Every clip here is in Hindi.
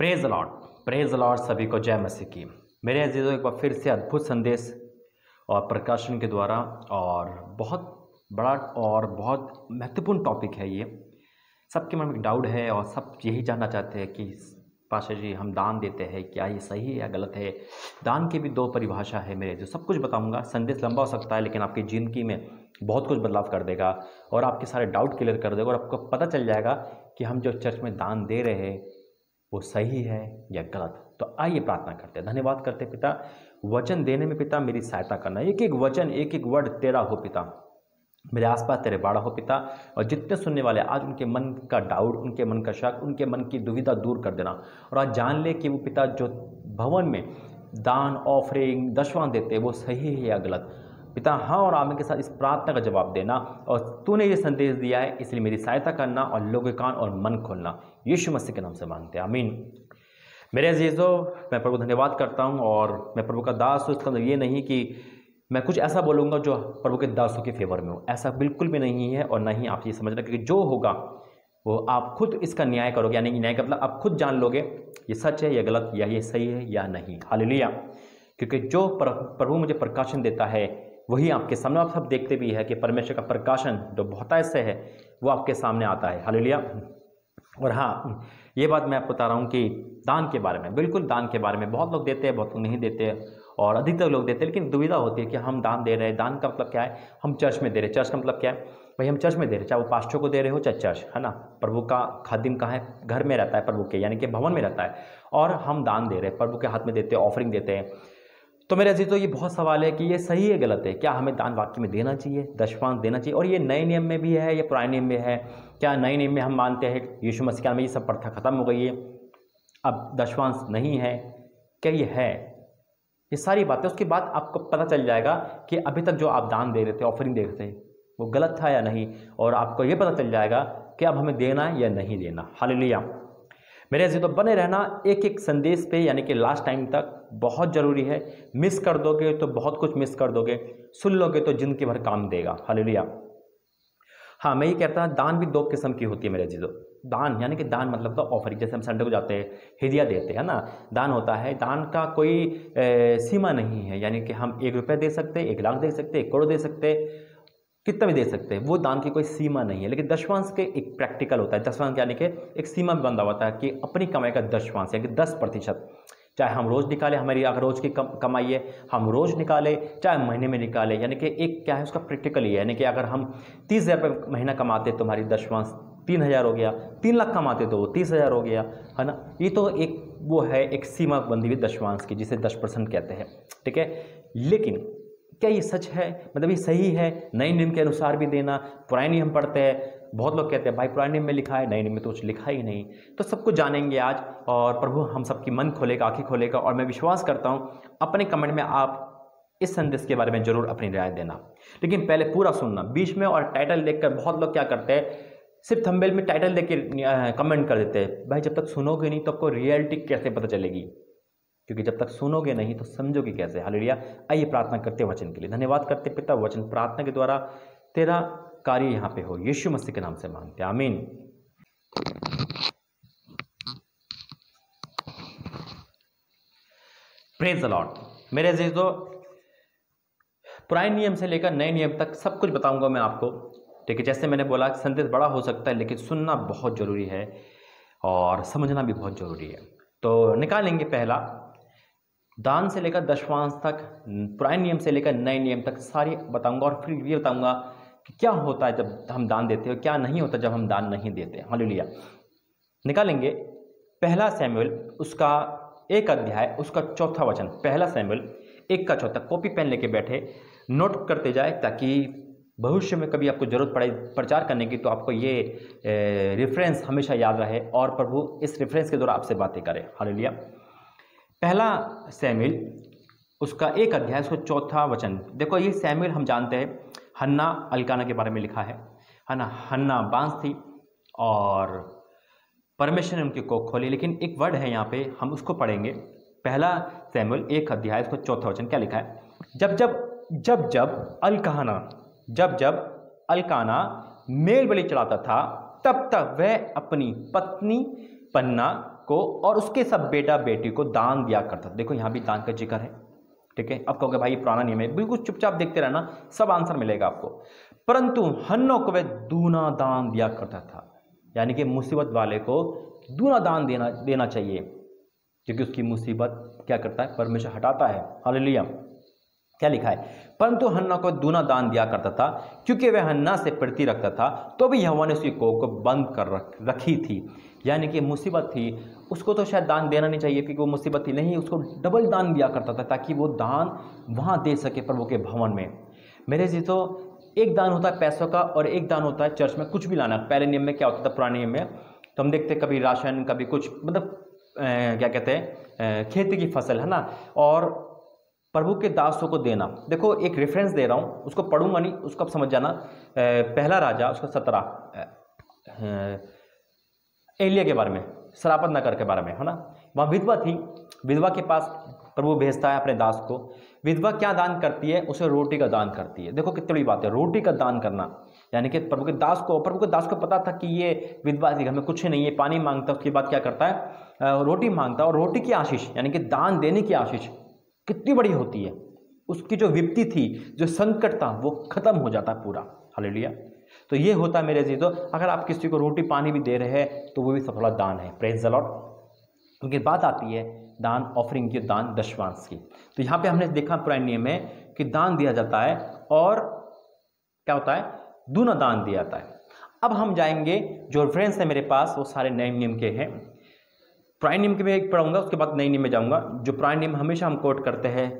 Praise Lord, praise Lord. सभी को जय मसीह की। मेरे अजीजों, एक बार फिर से अद्भुत संदेश और प्रकाशन के द्वारा और बहुत बड़ा और बहुत महत्वपूर्ण टॉपिक है ये। सबके मन में डाउट है और सब यही जानना चाहते हैं कि पाशा जी हम दान देते हैं, क्या ये सही है या गलत है। दान की भी दो परिभाषा है मेरे जो सब कुछ बताऊंगा। संदेश लंबा हो सकता है लेकिन आपकी ज़िंदगी में बहुत कुछ बदलाव कर देगा और आपके सारे डाउट क्लियर कर देगा और आपको पता चल जाएगा कि हम जो चर्च में दान दे रहे हैं वो सही है या गलत। तो आइए प्रार्थना करते हैं, धन्यवाद करते हैं पिता, वचन देने में पिता मेरी सहायता करना। एक एक वचन, एक एक वर्ड तेरा हो पिता, मेरे आसपास तेरे बाड़ा हो पिता। और जितने सुनने वाले आज उनके मन का डाउट, उनके मन का शक, उनके मन की दुविधा दूर कर देना। और आज जान ले कि वो पिता जो भवन में दान ऑफरिंग दशवां देते हैं वो सही है या गलत। पिता हाँ और आमीन के साथ इस प्रार्थना का जवाब देना। और तूने ये संदेश दिया है इसलिए मेरी सहायता करना और लोगों के कान और मन खोलना, यीशु मसीह के नाम से मांगते हैं, आमीन। मेरे अजीजों, मैं प्रभु धन्यवाद करता हूँ और मैं प्रभु का दास हूँ। इसका मतलब ये नहीं कि मैं कुछ ऐसा बोलूँगा जो प्रभु के दासों के फेवर में हो, ऐसा बिल्कुल भी नहीं है। और नहीं आप ये समझना कि जो होगा वो आप खुद इसका न्याय करोगे, यानी न्याय का मतलब आप खुद जान लोगे ये सच है या गलत, या ये सही है या नहीं। हालेलुया। क्योंकि जो प्रभु मुझे प्रकाशन देता है वही आपके सामने, आप सब देखते भी है कि परमेश्वर का प्रकाशन जो बहुतायत से है वो आपके सामने आता है। हालेलुया। और हाँ, ये बात मैं आपको बता रहा हूँ कि दान के बारे में, बिल्कुल दान के बारे में बहुत लोग देते हैं, बहुत लोग नहीं देते और अधिकतर लोग देते हैं। लेकिन दुविधा होती है कि हम दान दे रहे हैं, दान का मतलब क्या है, हम चर्च में दे रहे हैं। चर्च का मतलब क्या है भाई, हम चर्च में दे रहे हैं, चाहे वो पास्टर को दे रहे हो चाहे चर्च, है ना। प्रभु का खादिम कहाँ है, घर में रहता है प्रभु के, यानी कि भवन में रहता है। और हम दान दे रहे हैं, प्रभु के हाथ में देते हैं, ऑफरिंग देते हैं। तो मेरे अजीजों, ये बहुत सवाल है कि ये सही है गलत है, क्या हमें दान वाक्य में देना चाहिए, दशवांश देना चाहिए। और ये नए नियम में भी है या पुराने नियम में है। क्या नए नियम में हम मानते हैं यीशु मसीह के नाम में ये सब प्रथा खत्म हो गई है, अब दशवांश नहीं है, क्या ये है, ये सारी बातें उसके बाद आपको पता चल जाएगा कि अभी तक जो आप दान दे रहे थे, ऑफरिंग दे रहे थे, वो गलत था या नहीं। और आपको ये पता चल जाएगा कि अब हमें देना या नहीं देना। हालेलुया। मेरे अजीजों, तो बने रहना एक एक संदेश पे, यानी कि लास्ट टाइम तक, बहुत ज़रूरी है। मिस कर दोगे तो बहुत कुछ मिस कर दोगे, सुन लोगे तो जिंदगी भर काम देगा। हालेलुया। हाँ, मैं ये कहता हूँ दान भी दो किस्म की होती है मेरे अजीजों। दान यानी कि दान मतलब तो ऑफरिंग, जैसे हम संडे को जाते हैं हिदिया देते हैं ना, दान होता है। दान का कोई सीमा नहीं है, यानी कि हम 1 रुपये दे सकते हैं, 1 लाख दे सकते हैं, 1 करोड़ दे सकते हैं, कितना भी दे सकते हैं। वो दान की कोई सीमा नहीं है। लेकिन दशवांश के एक प्रैक्टिकल होता है, दशवांश यानी कि एक सीमा में बंधा होता है कि अपनी कमाई का दशवांश यानी कि 10%, चाहे हम रोज़ निकालें, हमारी अगर रोज़ की कमाई है हम रोज़ निकालें, चाहे महीने में निकालें। यानी कि एक क्या है उसका प्रैक्टिकल ही है, यानी कि अगर हम 30,000 रुपये महीना कमाते तो हमारी दशवांश 3,000 हो गया, 3 लाख कमाते तो वो 30,000 हो गया, है ना। ये तो एक वो है, एक सीमा बंधी हुई दशवांश की, जिसे 10% कहते हैं, ठीक है। लेकिन क्या ये सच है, मतलब ये सही है नए नियम के अनुसार भी देना? पुराने नियम पढ़ते हैं, बहुत लोग कहते हैं भाई पुराने नियम में लिखा है, नए नियम में तो कुछ लिखा ही नहीं। तो सब कुछ जानेंगे आज और प्रभु हम सबकी मन खोलेगा, आँखें खोलेगा। और मैं विश्वास करता हूँ अपने कमेंट में आप इस संदेश के बारे में जरूर अपनी राय देना, लेकिन पहले पूरा सुनना बीच में। और टाइटल देखकर बहुत लोग क्या करते हैं, सिर्फ थंबनेल में टाइटल देख के कमेंट कर देते हैं। भाई जब तक सुनोगे नहीं तो आपको रियलिटी कैसे पता चलेगी, क्योंकि जब तक सुनोगे नहीं तो समझोगे कैसे। हालेलुया। आइए प्रार्थना करते वचन के लिए, धन्यवाद करते पिता, वचन प्रार्थना के द्वारा तेरा कार्य यहाँ पे हो, यीशु मसीह के नाम से मांगते हैं, आमीन। Praise the Lord. मेरे अजीजों, पुराने नियम से लेकर नए नियम तक सब कुछ बताऊंगा मैं आपको, ठीक है। जैसे मैंने बोला संदेश बड़ा हो सकता है लेकिन सुनना बहुत ज़रूरी है और समझना भी बहुत ज़रूरी है। तो निकालेंगे पहला, दान से लेकर दशवांश तक, पुराने नियम से लेकर नए नियम तक सारी बताऊंगा। और फिर ये बताऊंगा कि क्या होता है जब हम दान देते हैं, क्या नहीं होता जब हम दान नहीं देते। हालेलुया। निकालेंगे पहला शमूएल उसका 1 अध्याय उसका 4था वचन। पहला शमूएल 1 का 4। कॉपी पेन लेके बैठे, नोट करते जाए ताकि भविष्य में कभी आपको जरूरत पड़े प्रचार करने की तो आपको ये रेफरेंस हमेशा याद रहे और प्रभु इस रेफरेंस के द्वारा आपसे बातें करें। हालेलुया। पहला शमूएल उसका 1 अध्याय उसका 4था वचन। देखो ये शमूएल हम जानते हैं हन्ना अल्काना के बारे में लिखा है ना। हन्ना बांस थी और परमेश्वर ने उनकी कोख खोली। लेकिन एक वर्ड है यहाँ पे, हम उसको पढ़ेंगे। पहला शमूएल 1 अध्याय उसका 4था वचन क्या लिखा है, जब जब अल्काना मेल बलि चढ़ाता था तब तक वह अपनी पत्नी पन्ना को और उसके सब बेटा बेटी को दान दिया करता था। देखो यहाँ भी दान का जिक्र है, ठीक है। अब कहोगे भाई पुराना नियम है, बिल्कुल चुपचाप देखते रहना, सब आंसर मिलेगा आपको। परंतु हन्नो को वह दूना दान दिया करता था, यानी कि मुसीबत वाले को दूना दान देना चाहिए, क्योंकि उसकी मुसीबत क्या करता है, परमेश्वर हटाता है। हालेलुया। क्या लिखा है, परंतु हन्ना को दूना दान दिया करता था, क्योंकि वह हन्ना से प्रीति रखता था, तो भी यहोवा ने उसकी कोख को बंद कर रखी थी। यानी कि मुसीबत थी, उसको तो शायद दान देना नहीं चाहिए क्योंकि वो मुसीबत थी, नहीं, उसको डबल दान दिया करता था ताकि वो दान वहाँ दे सके प्रभु के भवन में। मेरे जी, तो एक दान होता है पैसों का और एक दान होता है चर्च में कुछ भी लाना। पहले नियम में क्या होता था, पुराने नियम में तो हम देखते कभी राशन, कभी कुछ, मतलब क्या कहते हैं, खेती की फसल, है ना, और प्रभु के दासों को देना। देखो एक रेफरेंस दे रहा हूँ, उसको पढ़ूंगा नहीं, उसको आप समझ जाना। पहला राजा उसका 17 एलिया के बारे में, सरापत नगर के बारे में, है ना। वहाँ विधवा थी, विधवा के पास प्रभु भेजता है अपने दास को। विधवा क्या दान करती है, उसे रोटी का दान करती है। देखो कितनी बड़ी बात है, रोटी का दान करना, यानी कि प्रभु के दास को पता था कि ये विधवा थी, घर में कुछ नहीं है, पानी मांगता, उसके बाद क्या करता है, रोटी मांगता, और रोटी की आशीष यानी कि दान देने की आशीष कितनी बड़ी होती है। उसकी जो विपत्ति थी, जो संकट था, वो खत्म हो जाता है पूरा। हालेलुया। तो ये होता है मेरे अजीजों, अगर आप किसी को रोटी पानी भी दे रहे हैं तो वो भी सफल दान है। Praise the Lord. क्योंकि बात आती है दान ऑफरिंग की, दान दशवांश की। तो यहाँ पे हमने देखा पुराने नियम में कि दान दिया जाता है और क्या होता है, दूना दान दिया जाता है। अब हम जाएंगे, जो रेफरेंस है मेरे पास वो सारे नए नियम के हैं। पुराने नियम के मैं एक पढ़ूंगा, उसके बाद नए नियम में जाऊंगा। जो पुराने नियम हमेशा हम कोट करते हैं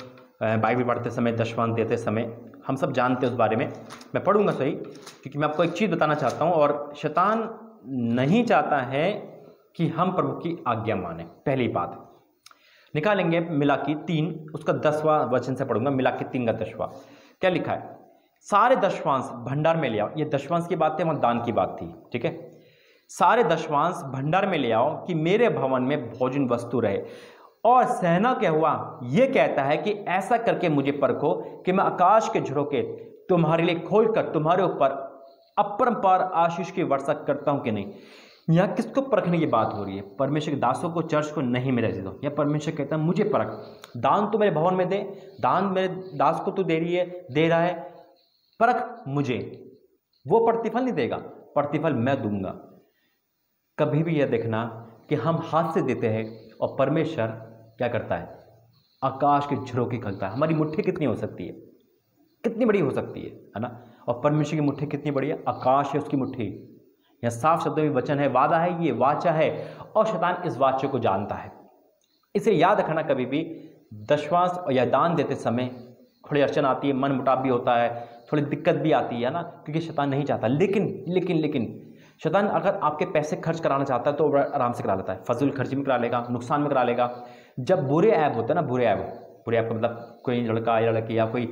बाइबल पढ़ते समय, दशवांश देते समय, हम सब जानते हैं उस बारे में। मैं पढ़ूंगा सही, क्योंकि मैं आपको एक चीज़ बताना चाहता हूँ, और शैतान नहीं चाहता है कि हम प्रभु की आज्ञा माने। पहली बात निकालेंगे मिलाकी 3 उसका 10वां वचन से पढ़ूंगा। मिलाकी 3 का 10वां क्या लिखा है, सारे दशवांश भंडार में ले आओ। ये दशवांश की बात है, वहाँ दान की बात थी, ठीक है। सारे दशवांश भंडार में ले आओ कि मेरे भवन में भोजन वस्तु रहे। और सेना क्या हुआ, ये कहता है कि ऐसा करके मुझे परखो कि मैं आकाश के झरोखे तुम्हारे लिए खोलकर तुम्हारे ऊपर अपरंपार आशीष की वर्षा करता हूं कि नहीं। यहाँ किसको परखने की बात हो रही है, परमेश्वर के दासों को, चर्च को नहीं मेरे दो। यह परमेश्वर कहता है मुझे परख, दान तो मेरे भवन में दे, दान मेरे दास को तू दे रहा है, परख मुझे। वो प्रतिफल नहीं देगा, प्रतिफल मैं दूंगा। कभी भी यह देखना कि हम हाथ से देते हैं और परमेश्वर क्या करता है, आकाश के झरोखे खोलता है। हमारी मुट्ठी कितनी हो सकती है, कितनी बड़ी हो सकती है ना। और परमेश्वर की मुट्ठी कितनी बड़ी है, आकाश है उसकी मुट्ठी। यह साफ शब्दों में वचन है, वादा है, ये वाचा है, और शैतान इस वाचे को जानता है। इसे याद रखना, कभी भी दशवांश या दान देते समय थोड़ी अड़चन आती है, मन मुटाव भी होता है, थोड़ी दिक्कत भी आती है ना, क्योंकि शैतान नहीं चाहता। लेकिन शैतान अगर आपके पैसे खर्च कराना चाहता है तो आराम से करा लेता है, फजूल खर्ची में करा लेगा, नुकसान में करा लेगा। जब बुरे ऐप होते हैं ना, बुरे ऐप का मतलब कोई लड़का या लड़की या कोई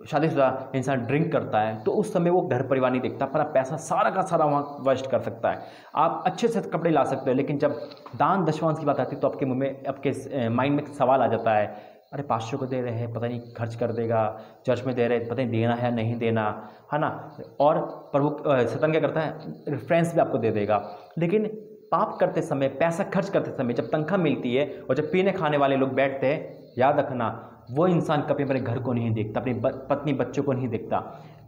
शादीशुदा इंसान ड्रिंक करता है, तो उस समय वो घर परिवार नहीं देखता, अपना पैसा सारा का सारा वहाँ वेस्ट कर सकता है। आप अच्छे से कपड़े ला सकते हो, लेकिन जब दान दशवांश की बात आती है तो आपके मुँह में, आपके माइंड में सवाल आ जाता है, अरे 500 को दे रहे हैं, पता नहीं खर्च कर देगा, चर्च में दे रहे हैं, पता नहीं देना है या नहीं देना, है ना। और प्रभु शैतान क्या करता है, रेफरेंस भी आपको दे देगा। लेकिन पाप करते समय, पैसा खर्च करते समय, जब तनख्वाह मिलती है और जब पीने खाने वाले लोग बैठते हैं, याद रखना वो इंसान कभी अपने घर को नहीं देखता, अपनी पत्नी बच्चों को नहीं देखता।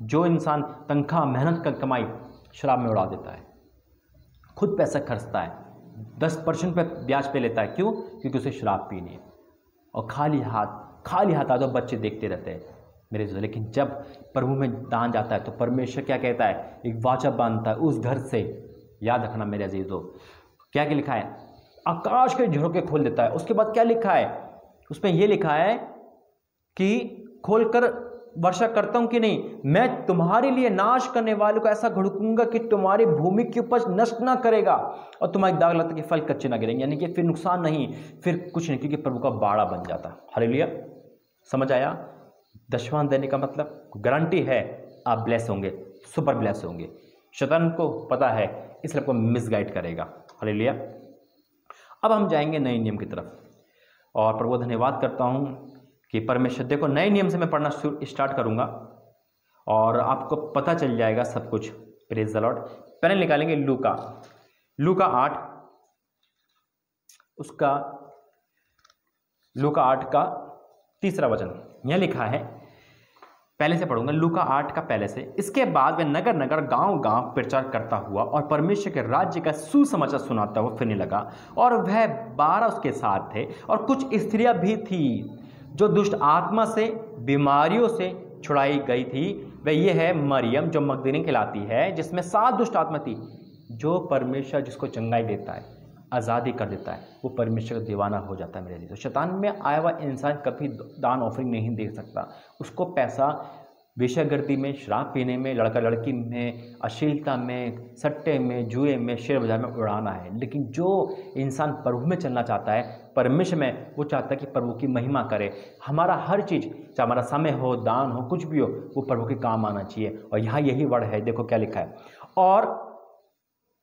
जो इंसान तनख्वाह मेहनत कर कमाई शराब में उड़ा देता है, खुद पैसा खर्चता है, 10% पे ब्याज पे लेता है। क्यों? क्योंकि उसे शराब पीनी है। और खाली हाथ आ जाओ, बच्चे देखते रहते हैं मेरे जो। लेकिन जब प्रभु में दान जाता है तो परमेश्वर क्या कहता है, एक वाचा बांधता है उस घर से। याद रखना मेरे अजीजों, क्या लिखा है, आकाश के झरोखे खोल देता है। उसके बाद क्या लिखा है, उसमें यह लिखा है कि खोलकर वर्षा करता हूं कि नहीं, मैं तुम्हारे लिए नाश करने वाले को ऐसा घुड़कूंगा कि तुम्हारी भूमि की उपज नष्ट ना करेगा और तुम्हारी दाग लता के फल कच्चे ना गिरेंगे। यानी कि फिर नुकसान नहीं, फिर कुछ नहीं, क्योंकि प्रभु का बाड़ा बन जाता। हालेलुया। समझ आया? दशवांश देने का मतलब गारंटी है आप ब्लेस होंगे, सुपर ब्लेस होंगे। शैतान को पता है, इसलिए आपको मिसगाइड करेगा। हालेलुया। अब हम जाएंगे नए नियम की तरफ, और प्रभु धन्यवाद करता हूं कि परमेश्वर, देखो नए नियम से मैं पढ़ना स्टार्ट करूंगा और आपको पता चल जाएगा सब कुछ। Praise the Lord. पहले निकालेंगे लूका 8 उसका लूका 8 का 3 वचन यह लिखा है, पहले से पढ़ूंगा, लूका 8 का पहले से। इसके बाद वह नगर नगर गांव गांव प्रचार करता हुआ और परमेश्वर के राज्य का सुसमाचार सुनाता हुआ फिरने लगा, और वह 12 उसके साथ थे, और कुछ स्त्रियां भी थी जो दुष्ट आत्मा से, बीमारियों से छुड़ाई गई थी। वह ये है मरियम जो मगदलीनी कहलाती है, जिसमें 7 दुष्ट आत्मा थी। जो परमेश्वर जिसको चंगाई देता है, आज़ादी कर देता है, वो परमेश्वर का दीवाना हो जाता है मेरे लिए। तो शैतान में आया हुआ इंसान कभी दान ऑफरिंग नहीं दे सकता। उसको पैसा वेश्यागर्दी में, शराब पीने में, लड़का लड़की में, अश्लीलता में, सट्टे में, जुए में, शेयर बाजार में उड़ाना है। लेकिन जो इंसान प्रभु में चलना चाहता है, परमेश्वर में, वो चाहता है कि प्रभु की महिमा करे। हमारा हर चीज़, चाहे हमारा समय हो, दान हो, कुछ भी हो, वो प्रभु के काम आना चाहिए। और यहाँ यही वर्ड है, देखो क्या लिखा है। और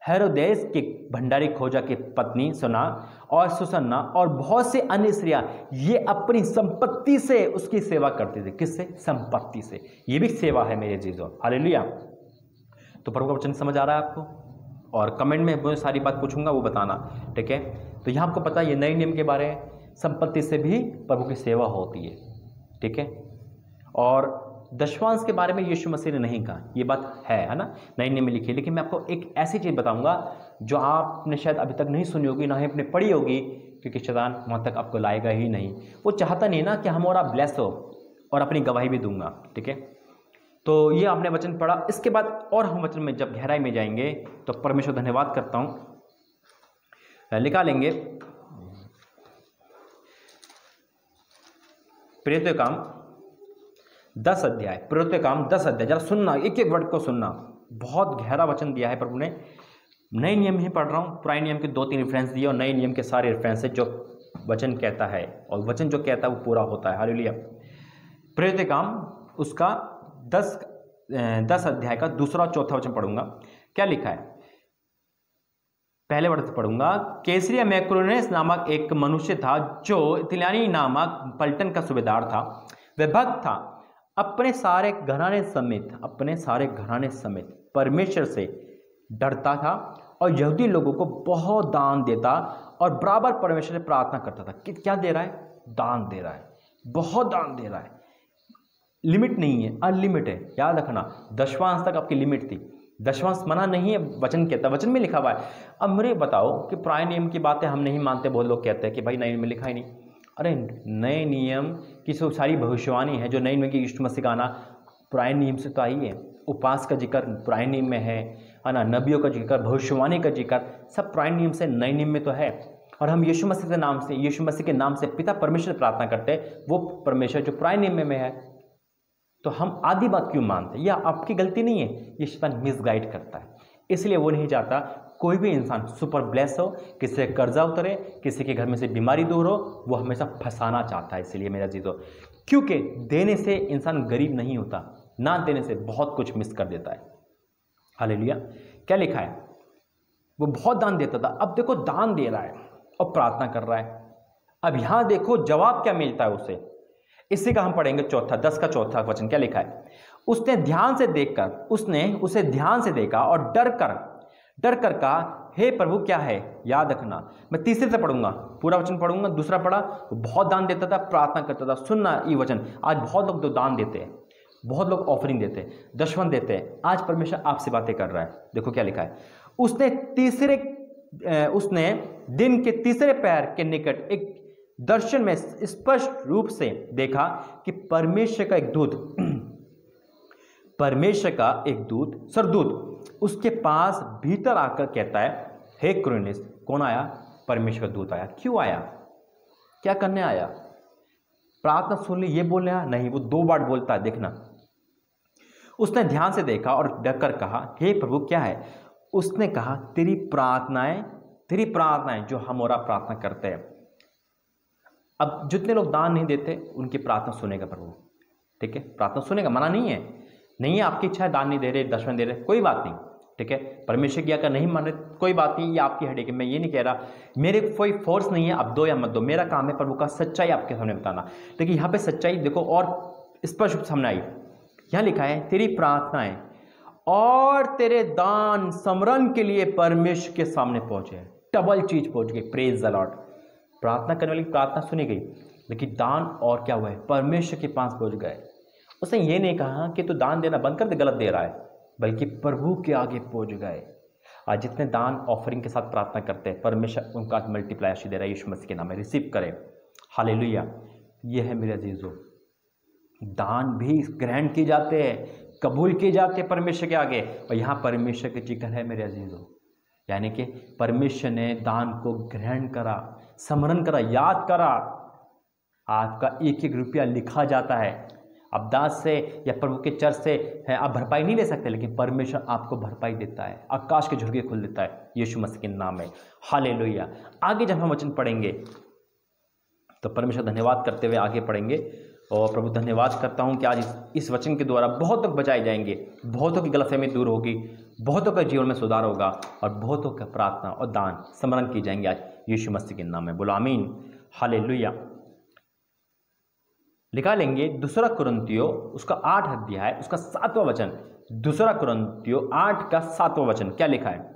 हेरोदेस के भंडारी खोजा की पत्नी सुना और सुसन्ना और बहुत से अन्य स्त्रियां, ये अपनी संपत्ति से उसकी सेवा करती थी। किससे? संपत्ति से। ये भी सेवा है मेरे जीजों, हालेलुया। तो प्रभु का वचन समझ आ रहा है आपको? और कमेंट में बहुत सारी बात पूछूंगा, वो बताना, ठीक है। तो यहाँ आपको पता है, ये नए नियम के बारे में, संपत्ति से भी प्रभु की सेवा होती है, ठीक है। और दशवांश के बारे में यीशु मसीह ने नहीं कहा, ये बात है ना, नए नियम में लिखी है। लेकिन मैं आपको एक ऐसी चीज़ बताऊंगा जो आपने शायद अभी तक नहीं सुनी होगी, ना ही आपने पढ़ी होगी, क्योंकि शैतान वहाँ तक आपको लाएगा ही नहीं। वो चाहता नहीं ना कि हम और आप ब्लेस हो, और अपनी गवाही भी दूंगा, ठीक है। तो ये आपने वचन पढ़ा। इसके बाद और हम वचन में जब गहराई में जाएंगे तो परमेश्वर धन्यवाद करता हूँ, निकालेंगे प्रेरितों के काम 10 अध्याय, प्रेरितों के काम 10 अध्याय। जरा सुनना, एक एक वर्ड को सुनना, बहुत गहरा वचन दिया है प्रभु ने। नए नियम ही पढ़ रहा हूँ, पुराने नियम के 2-3 रेफरेंस दिए, और नए नियम के सारे रेफरेंस जो वचन कहता है, और वचन जो कहता है वो पूरा होता है, हालेलुया। प्रेरितों के काम उसका 10 अध्याय का 2 और 4 वचन पढ़ूंगा। क्या लिखा है? पहले वर्ड से पढ़ूंगा। कैसरिया में कुरनेस नामक एक मनुष्य था, जो इतलियानी नामक पलटन का सूबेदार था। वह भक्त था, अपने सारे घराने समेत परमेश्वर से डरता था, और यहूदी लोगों को बहुत दान देता, और बराबर परमेश्वर से प्रार्थना करता था। कि क्या दे रहा है? दान दे रहा है, बहुत दान दे रहा है। लिमिट नहीं है, अनलिमिट है, याद रखना। दशवांश तक आपकी लिमिट थी, दशवांश मना नहीं है, वचन कहता, वचन में लिखा हुआ है। अब मेरे बताओ कि पुराने नियम की बातें हम नहीं मानते। बहुत लोग कहते हैं कि भाई नए नियम में लिखा ही नहीं। अरे नए नियम की सो सारी भविष्यवाणी है, जो नए नियम की यीशु मसीह का आना पुराने नियम से तो आई है। उपवास का जिक्र पुराने नियम में है ना, नबियों का जिक्र, भविष्यवाणी का जिक्र, सब पुराने नियम से नए नियम में तो है। और हम यीशु मसीह के नाम से, यीशु मसीह के नाम से पिता परमेश्वर प्रार्थना करते हैं, वो परमेश्वर जो पुराने नियम में है। तो हम आधी बात क्यों मानते हैं? यह आपकी गलती नहीं है, ये शैतान मिसगाइड करता है। इसलिए वो नहीं चाहता कोई भी इंसान सुपर ब्लेस हो, किसी से कर्जा उतरे, किसी के घर में से बीमारी दूर हो। वो हमेशा फंसाना चाहता है। इसलिए मेरा जीजो, क्योंकि देने से इंसान गरीब नहीं होता, ना देने से बहुत कुछ मिस कर देता है। हालेलुया। क्या लिखा है? वो बहुत दान देता था, अब देखो दान दे रहा है और प्रार्थना कर रहा है। अब यहां देखो जवाब क्या मिलता है उसे। इसी का हम पढ़ेंगे 10 का 4 वचन। क्या लिखा है? उसने उसे ध्यान से देखा और डर कर कहा, हे प्रभु क्या है? याद रखना, मैं तीसरे से पढ़ूंगा, पूरा वचन पढ़ूंगा। दूसरा पढ़ा, वो बहुत दान देता था, प्रार्थना करता था। सुनना ये वचन, आज बहुत लोग दान देते हैं, बहुत लोग ऑफरिंग देते हैं, दशवन देते हैं। आज परमेश्वर आपसे बातें कर रहा है। देखो क्या लिखा है। उसने दिन के तीसरे पैर के निकट एक दर्शन में स्पष्ट रूप से देखा कि परमेश्वर का एक सरदूत उसके पास भीतर आकर कहता है, हे कुरनेस। कौन आया? परमेश्वर का दूत आया। क्यों आया? क्या करने आया? प्रार्थना सुन ली, ये बोलने आया? नहीं, वो 2 बार बोलता है, देखना। उसने ध्यान से देखा और डरकर कहा, हे प्रभु क्या है? उसने कहा, तेरी प्रार्थनाएं जो हम और आप प्रार्थना करते हैं। अब जितने लोग दान नहीं देते उनकी प्रार्थना सुनेगा प्रभु, ठीक है। प्रार्थना सुनेगा, मना नहीं है आपकी इच्छा है, दान नहीं दे रहे, दशवन दे रहे, कोई बात नहीं, ठीक है। परमेश्वर की आज्ञा नहीं मान रहे, कोई बात नहीं, ये आपकी हेडेक है। मैं ये नहीं कह रहा, मेरे कोई फोर्स नहीं है, अब दो या मत दो, मेरा काम है प्रभु का सच्चाई आपके सामने बताना। लेकिन यहाँ पे सच्चाई देखो और स्पष्ट रूप से सामने आई। यहाँ लिखा है, तेरी प्रार्थनाएं और तेरे दान समरण के लिए परमेश्वर के सामने पहुंचे। डबल चीज पहुंच गई, प्रेज द लॉर्ड। प्रार्थना करने वाली प्रार्थना सुनी गई, लेकिन दान और क्या हुआ है, परमेश्वर के पास पहुंच गए। उसने ये नहीं कहा कि तू दान देना बंद कर दे, गलत दे रहा है, बल्कि प्रभु के आगे पहुंच गए। आज जितने दान ऑफरिंग के साथ प्रार्थना करते हैं, परमेश्वर उनका मल्टीप्लाई आशीष दे रहा है। यीशु मसीह के नाम में रिसीव करें, हालेलुया। ये है मेरे अजीजों, दान भी ग्रहण किए जाते हैं, कबूल किए जाते हैं परमेश्वर के आगे, और यहाँ परमेश्वर के जिक्र है मेरे अजीजों, यानी कि परमेश्वर ने दान को ग्रहण करा, स्मरण करा, याद करा। आपका एक एक रुपया लिखा जाता है। अब दास से या प्रभु के चर्च से है आप भरपाई नहीं ले सकते, लेकिन परमेश्वर आपको भरपाई देता है, आकाश के झुर्गे खोल देता है यीशु मसीह के नाम में, हालेलुया। आगे जब हम वचन पढ़ेंगे तो परमेश्वर धन्यवाद करते हुए आगे पढ़ेंगे। और प्रभु धन्यवाद करता हूं कि आज इस वचन के द्वारा बहुत लोग बचाए जाएंगे, बहुतों की गलतफहमी दूर होगी, बहुतों का जीवन में सुधार होगा, और बहुतों का प्रार्थना और दान स्मरण किए जाएंगे आज यीशु मसीह के नाम में। बोलो आमीन, हालेलुया। लिखा लेंगे दूसरा कुरिन्थियों उसका 8 अध्याय उसका 7वां वचन, दूसरा कुरिन्थियों 8 का 7वां वचन क्या लिखा है,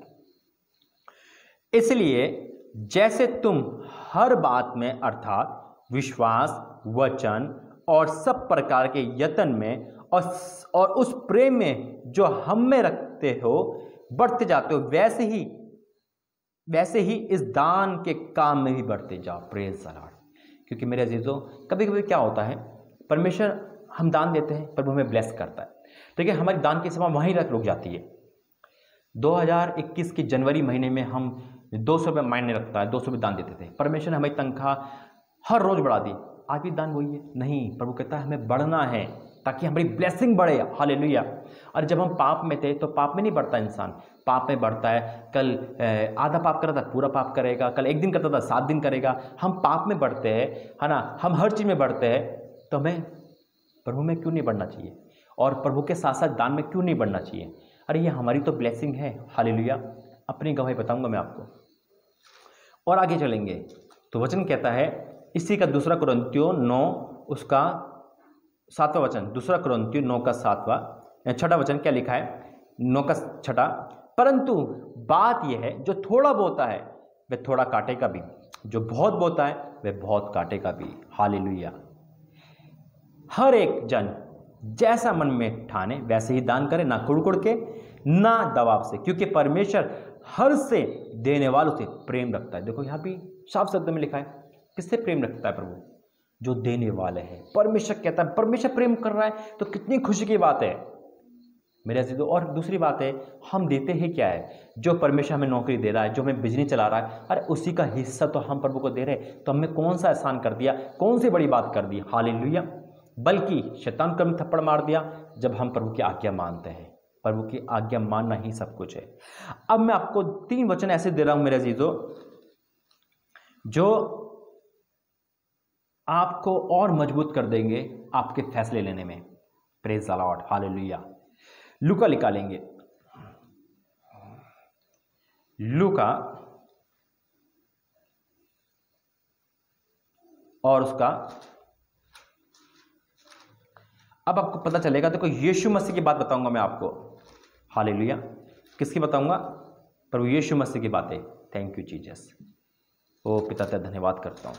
इसलिए जैसे तुम हर बात में अर्थात विश्वास, वचन और सब प्रकार के यत्न में और उस प्रेम में जो हम में रखते हो बढ़ते जाते हो, वैसे ही इस दान के काम में भी बढ़ते जाओ। Praise the Lord. क्योंकि मेरे अजीजों, कभी कभी क्या होता है, परमेश्वर हम दान देते हैं, प्रभु हमें ब्लेस करता है, लेकिन हमारी दान की सीमा वहीं रुक जाती है। 2021 के जनवरी महीने में हम 200 रुपये मायने रखता है, 200 रुपये दान देते थे, परमेश्वर ने हमारी तनख्वाह हर रोज बढ़ा दी। आज भी दान वही है? नहीं, प्रभु कहता है हमें बढ़ना है ताकि हमारी ब्लेसिंग बढ़े, हालेलुया। और जब हम पाप में थे तो पाप में नहीं बढ़ता इंसान, पाप में बढ़ता है। कल आधा पाप कर रहा था, पूरा पाप करेगा, कल 1 दिन करता था, 7 दिन करेगा। हम पाप में बढ़ते हैं, है ना, हम हर चीज़ में बढ़ते हैं, तो हमें प्रभु में क्यों नहीं बढ़ना चाहिए, और प्रभु के साथ साथ दान में क्यों नहीं बढ़ना चाहिए? अरे ये हमारी तो ब्लेसिंग है, हालेलुया। अपनी गवाही बताऊंगा मैं आपको, और आगे चलेंगे तो वचन कहता है इसी का दूसरा कुरिन्थियों 9 उसका 7वां वचन, दूसरा कुरिन्थियों 9 का 6वां वचन क्या लिखा है, 9 का 6, परंतु बात यह है जो थोड़ा बोता है वह थोड़ा काटेगा भी, जो बहुत बोता है वह बहुत काटेगा भी, हालेलुया। हर एक जन जैसा मन में ठाने वैसे ही दान करे, ना कुड़कुड़ के ना दबाव से, क्योंकि परमेश्वर हर से देने वालों से प्रेम रखता है। देखो यहाँ भी साफ शब्द में लिखा है, किससे प्रेम रखता है प्रभु? जो देने वाले हैं। परमेश्वर कहता है, परमेश्वर प्रेम कर रहा है तो कितनी खुशी की बात है मेरे अजीजों। और दूसरी बात है, हम देते हैं क्या है? जो परमेश्वर हमें नौकरी दे रहा है, जो हमें बिजनेस चला रहा है, अरे उसी का हिस्सा तो हम प्रभु को दे रहे हैं, तो हमें कौन सा एहसान कर दिया, कौन सी बड़ी बात कर दी, हालेलुया। बल्कि शैतान को हमें थप्पड़ मार दिया जब हम प्रभु की आज्ञा मानते हैं। प्रभु की आज्ञा मानना ही सब कुछ है। अब मैं आपको 3 वचन ऐसे दे रहा हूं मेरे अजीजों, जो आपको और मजबूत कर देंगे आपके फैसले लेने में। Praise the Lord, hallelujah. लूका निकालेंगे, लूका और उसका, अब आपको पता चलेगा। देखो यीशु मसीह की बात बताऊंगा मैं आपको, हालेलुया। किसकी बताऊंगा? प्रभु यीशु मसीह की बातें। Thank you Jesus. ओ पिता तेरा धन्यवाद करता हूं।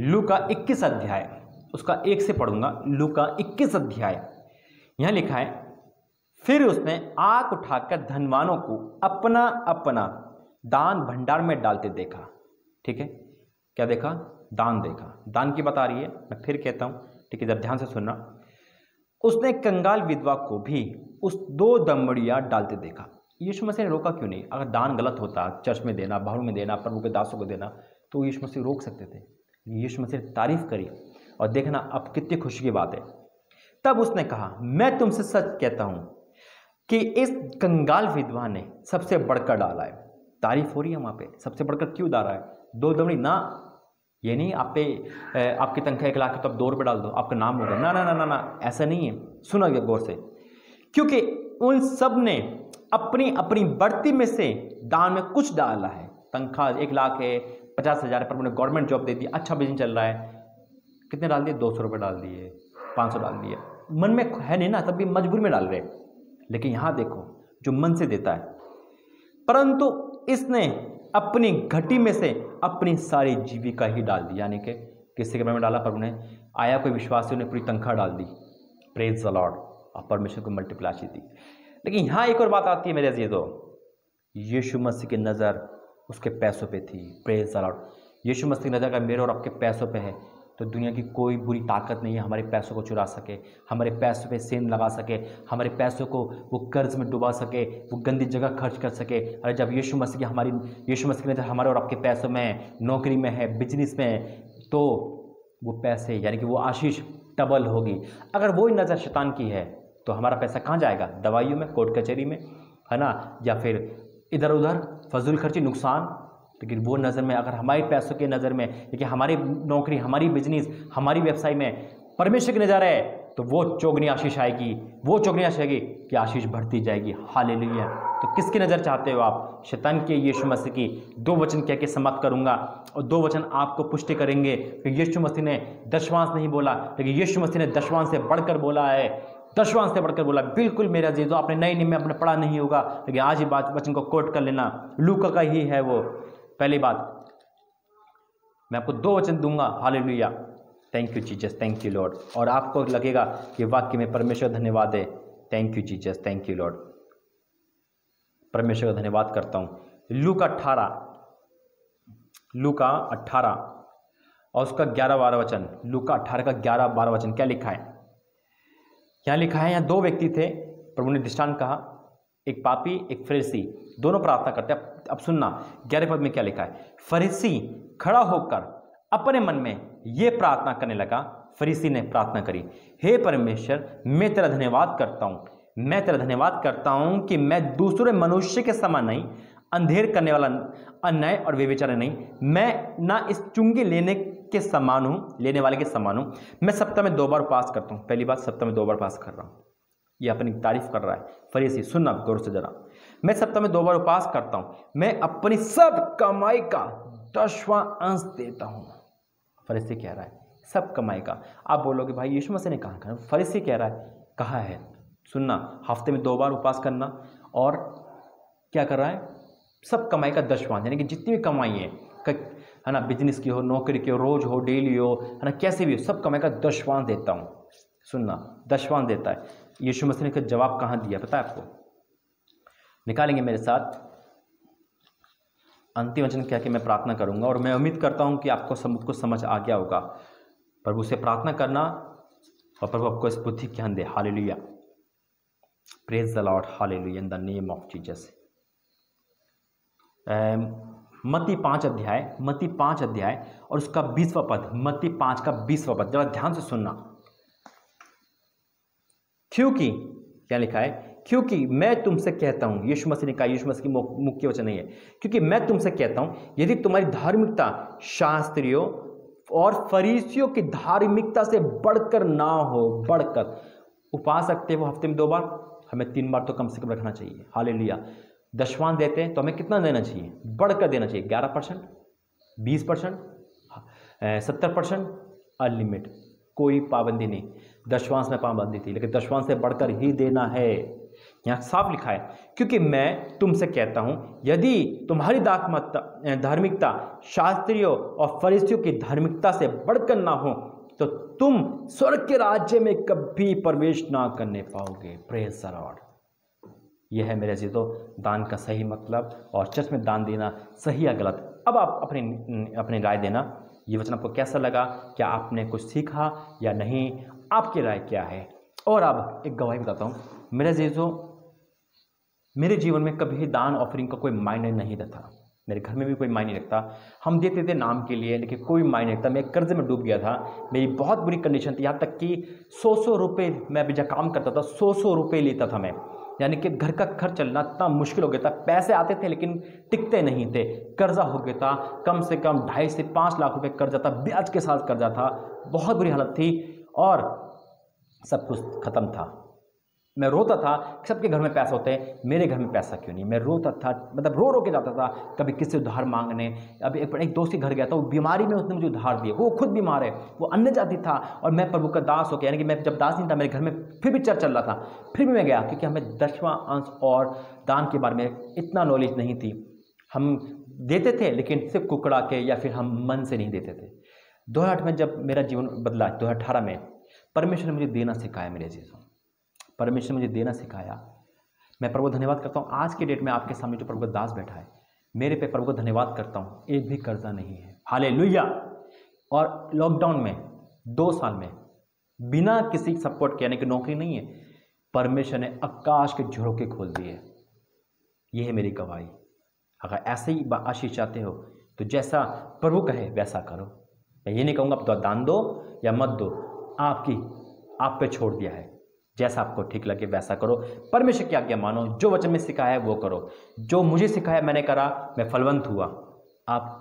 लूका 21 अध्याय उसका 1 से पढ़ूंगा। लूका 21 अध्याय, यहां लिखा है, फिर उसने आंख उठाकर धनवानों को अपना अपना दान भंडार में डालते देखा। ठीक है, क्या देखा? दान देखा। दान की बता रही है, मैं फिर कहता हूं, ठीक है, जब ध्यान से सुनना। उसने कंगाल विधवा को भी उस 2 दमड़ियां डालते देखा। यीशु मसीह ने रोका क्यों नहीं? अगर दान गलत होता, चर्च में देना, बाहर में देना, प्रभु के दासों को देना, तो यीशु मसीह रोक सकते थे। यीशु मसीह ने तारीफ करी, और देखना अब कितनी खुशी की बात है। तब उसने कहा, मैं तुमसे सच कहता हूं कि इस कंगाल विधवा ने सबसे बढ़कर डाला है। तारीफ हो रही है वहां पे, सबसे बढ़कर क्यों डाला है? 2 दमड़ी ना, ये नहीं आप पे आपकी तनख्वाह 1 लाख है तो आप 2 रुपये डाल दो, आपका नाम होगा, ना ना ना ना ना, ऐसा नहीं है। सुनो गौर से, क्योंकि उन सब ने अपनी अपनी बढ़ती में से दान में कुछ डाला है। तनख्वाह 1 लाख है, 50,000 पर उन्हें गवर्नमेंट जॉब दे दी, अच्छा बिजनेस चल रहा है, कितने डाल दिए? 200 रुपये डाल दिए, 500 डाल दिए। मन में है नहीं ना, तब भी मजबूरी में डाल रहे। लेकिन यहां देखो, जो मन से देता है, परंतु इसने अपनी घटी में से अपनी सारी जीविका ही डाल दी। यानी कि किसी के बारे में डाला पर उन्हें आया कोई विश्वासी, उन्हें पूरी तनख्वाह डाल दी। Praise the Lord. और परमेश्वर को मल्टीप्लाई दी। लेकिन यहाँ एक और बात आती है मेरे अजीजों, यीशु मसीह की नज़र उसके पैसों पे थी। Praise the Lord. Yeshu Masih की नज़र अगर मेरे और आपके पैसों पे है तो दुनिया की कोई बुरी ताकत नहीं है हमारे पैसों को चुरा सके, हमारे पैसों पे सेंध लगा सके, हमारे पैसों को वो कर्ज में डुबा सके, वो गंदी जगह खर्च कर सके। अरे जब यीशु मसीह की नज़र हमारे और आपके पैसों में, नौकरी में है, बिजनेस में है, तो वो पैसे यानी कि वो आशीष डबल होगी। अगर वही नज़र शैतान की है तो हमारा पैसा कहाँ जाएगा? दवाइयों में, कोर्ट कचहरी में, है ना, या फिर इधर उधर फजूल खर्ची, नुकसान। लेकिन वो नज़र में, अगर हमारे पैसों के नज़र में, देखिए हमारी नौकरी, हमारी बिजनेस, हमारी व्यवसाय में परमेश्वर की नज़र है तो वो चौगनी आशीष आएगी, वो चौगनी आशीष आएगी कि आशीष बढ़ती जाएगी। हालेलुया। तो किसकी नज़र चाहते हो आप? शैतान के, यीशु मसीह की? दो वचन कह के समाप्त करूंगा और दो वचन आपको पुष्टि करेंगे कि यीशु मसीह ने दशवांश नहीं बोला, लेकिन यीशु मसीह ने दशवांश से बढ़कर बोला है। दशवांश से बढ़कर बोला। बिल्कुल मेरा अजीजों, आपने नए नियम में आपने पढ़ा नहीं होगा, लेकिन आज ही बात वचन को कोट कर लेना, लूका का ही है वो। पहली बात मैं आपको दो वचन दूंगा। Hallelujah. Thank you Jesus, thank you Lord. और आपको लगेगा कि वाक्य में परमेश्वर धन्यवाद है। Thank you Jesus, thank you Lord. परमेश्वर का धन्यवाद करता हूं। लूका 18 और उसका 11-12 वचन। लूका 18 का 11-12 वचन क्या लिखा है? यहाँ लिखा है, यहाँ दो व्यक्ति थे, प्रभु ने दृष्टांत कहा, एक पापी, एक फरीसी, दोनों प्रार्थना करते। अब सुनना 11 पद में क्या लिखा है। फरीसी खड़ा होकर अपने मन में ये प्रार्थना करने लगा। फरीसी ने प्रार्थना करी, हे परमेश्वर, मैं तेरा धन्यवाद करता हूं कि मैं दूसरे मनुष्य के समान नहीं, अंधेर करने वाला, अन्याय और व्यभिचारी नहीं, मैं ना इस चुंगी लेने वाले के समान हूं। मैं सप्ताह में 2 बार उपवास करता हूं। पहली बात, सप्ताह में 2 बार उपवास कर रहा हूं। ये अपनी तारीफ कर रहा है फरीसी। सुनना गौर से जरा। मैं सप्ताह में 2 बार उपवास करता हूं, मैं अपनी सब कमाई का 10वां अंश देता हूं। फरीसी कह रहा है सब कमाई का। आप बोलोगे भाई यीशु मसीह ने कहा? फरीसी कह रहा है, कहा है। सुनना, हफ्ते में 2 बार उपवास करना, और क्या कर रहा है? सब कमाई का 10वां, यानी कि जितनी भी कमाई है ना, बिजनेस की हो, नौकरी की हो, रोज हो, डेली हो, है ना, कैसे भी हो, सब कमाई का 10वां देता हूं। सुनना, 10वां देता है। यीशु मसीह ने जवाब कहां दिया पता है आपको? निकालेंगे मेरे साथ। अंतिम वचन क्या कि मैं प्रार्थना करूंगा, और मैं उम्मीद करता हूं कि आपको सब कुछ समझ आ गया होगा। प्रभु से प्रार्थना करना और प्रभु आपको इस बुद्धि ज्ञान दे। Hallelujah. Praise the Lord. Hallelujah in the name of Jesus. Matti 5 अध्याय और उसका 20वां पद। मत्ती 5 का 20वां पद, जरा ध्यान से सुनना। क्योंकि क्या लिखा है? क्योंकि मैं तुमसे कहता हूं, यीशु मसीह ने कहा, यीशु मसीह की मुख्य वचन नहीं है, क्योंकि मैं तुमसे कहता हूं, यदि तुम्हारी धार्मिकता शास्त्रियों और फरीसियों की धार्मिकता से बढ़कर ना हो, बढ़कर उपवास रखते हो हफ्ते में 2 बार, हमें 3 बार तो कम से कम रखना चाहिए। हालेलुया। 10वां देते हैं तो हमें कितना देना चाहिए? बढ़कर देना चाहिए। 11%, 20%, 70%, अनलिमिट, कोई पाबंदी नहीं। 10वां में पाबंदी थी, लेकिन 10वां से बढ़कर ही देना है। यहाँ साफ लिखा है, क्योंकि मैं तुमसे कहता हूं, यदि तुम्हारी धार्मिकता शास्त्रियों और फरीसियों की धार्मिकता से बढ़कर ना हो तो तुम स्वर्ग के राज्य में कभी प्रवेश ना करने पाओगे। Praise the Lord. यह है मेरे अजीजों दान का सही मतलब, और चर्च में दान देना सही या गलत। अब आप अपनी राय देना। ये वचन आपको कैसा लगा? क्या आपने कुछ सीखा या नहीं? आपकी राय क्या है? और अब एक गवाही बताता हूँ मेरे अजीजों, मेरे जीवन में कभी दान ऑफरिंग का कोई मायने नहीं रखता। मेरे घर में भी कोई मायने नहीं रखता। हम देते थे नाम के लिए, लेकिन कोई मायने नहीं रखता। मैं कर्ज में डूब गया था, मेरी बहुत बुरी कंडीशन थी, यहाँ तक कि 100 रुपये, मैं अभी जब काम करता था 100 रुपये लेता था मैं, यानी कि घर का खर्च चलना इतना मुश्किल हो गया था। पैसे आते थे लेकिन टिकते नहीं थे। कर्जा हो गया था, कम से कम 2.5 से 5 लाख रुपए कर्जा था, ब्याज के साथ कर्जा था। बहुत बुरी हालत थी और सब कुछ खत्म था। मैं रोता था सबके घर में पैसा होते हैं, मेरे घर में पैसा क्यों नहीं। मैं रोता था, मतलब रो रो के जाता था कभी किसी से उधार मांगने। अभी एक दोस्त के घर गया था, वो बीमारी में उसने मुझे उधार दिए, वो खुद बीमार है, वो अन्य जाति था और मैं प्रभु का दास हो गया, यानी कि मैं जब दास नहीं था मेरे घर में फिर भी चर्च चल रहा था, फिर भी मैं गया, क्योंकि हमें 10वां अंश और दान के बारे में इतना नॉलेज नहीं थी। हम देते थे लेकिन सिर्फ कुकड़ा के, या फिर हम मन से नहीं देते थे। 2008 में जब मेरा जीवन बदला, 2018 में परमेश्वर ने मुझे देना सिखाया। मेरे चीज़ों परमेश्वर ने मुझे देना सिखाया। मैं प्रभु धन्यवाद करता हूँ आज के डेट में आपके सामने जो प्रभु का दास बैठा है, मेरे पे प्रभु को धन्यवाद करता हूँ, एक भी कर्जा नहीं है। हालेलुया। और लॉकडाउन में 2 साल में बिना किसी सपोर्ट के, यानी कि नौकरी नहीं है, परमेश्वर ने आकाश के झरोखे खोल दिए। यह है मेरी गवाही। अगर ऐसे ही आशीष चाहते हो तो जैसा प्रभु कहे वैसा करो। मैं ये नहीं कहूँगा आप दान दो या मत दो, आप पे छोड़ दिया है, जैसा आपको ठीक लगे वैसा करो। परमेश्वर की आज्ञा मानो, जो वचन में सिखाया है वो करो। जो मुझे सिखाया मैंने करा, मैं फलवंत हुआ। आप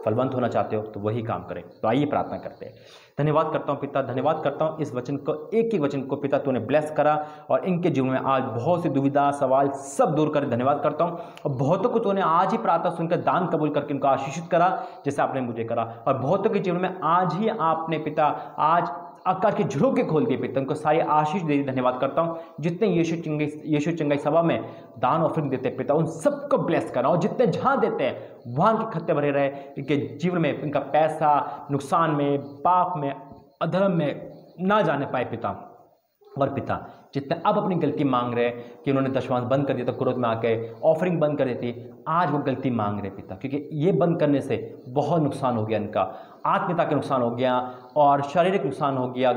फलवंत होना चाहते हो तो वही काम करें। तो आइए प्रार्थना करते हैं। धन्यवाद करता हूँ पिता, धन्यवाद करता हूँ इस वचन को, एक एक वचन को पिता तूने ब्लेस करा और इनके जीवन में आज बहुत सी दुविधा सवाल सब दूर कर धन्यवाद करता हूँ। और बहुतों को तूने आज ही प्रार्थना सुनकर दान कबूल करके इनको आशीषित करा जैसे आपने मुझे करा। और बहुतों के जीवन में आज ही आपने पिता आज आकाश के झरोखे खोल दिए पिता, उनको सारी आशीष दे दी। धन्यवाद करता हूँ जितने यीशु चंगाई सभा में दान ऑफरिंग देते हैं पिता, उन सबको ब्लेस करना। और जितने जहाँ देते हैं वहाँ के खत्ते भरे रहे, इनके जीवन में इनका पैसा नुकसान में, पाप में, अधर्म में ना जाने पाए पिता। और पिता जितने अब अपनी गलती मांग रहे हैं कि उन्होंने दशमांश बंद कर दिया था, क्रोध में आके ऑफरिंग बंद कर दी थी, आज वो गलती मांग रहे पिता, क्योंकि ये बंद करने से बहुत नुकसान हो गया, इनका आत्मीयता का नुकसान हो गया और शारीरिक नुकसान हो गया,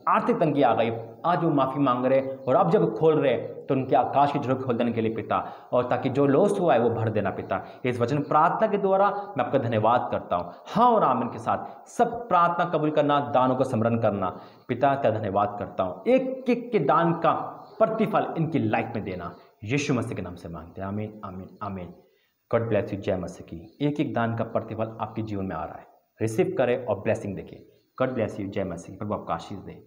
आर्थिक तंगी आ गई। आज वो माफ़ी मांग रहे और अब जब खोल रहे तो उनके आकाश की झरोखे खोल देने के लिए पिता, और ताकि जो लॉस हुआ है वो भर देना पिता। इस वचन प्रार्थना के द्वारा मैं आपका धन्यवाद करता हूँ। हाँ और आमीन के साथ सब प्रार्थना कबूल करना, दानों को स्मरण करना पिता, का धन्यवाद करता हूँ। एक एक के दान का प्रतिफल इनकी लाइफ में देना, यीशु मसीह के नाम से मांगते हैं, आमीन आमीन आमीन। God bless you. जय मसीह की। एक एक दान का प्रतिफल आपके जीवन में आ रहा है, रिसीव करें और ब्लेसिंग देखिए। God bless you. जय मसीह। प्रभु आपको आशीष दे।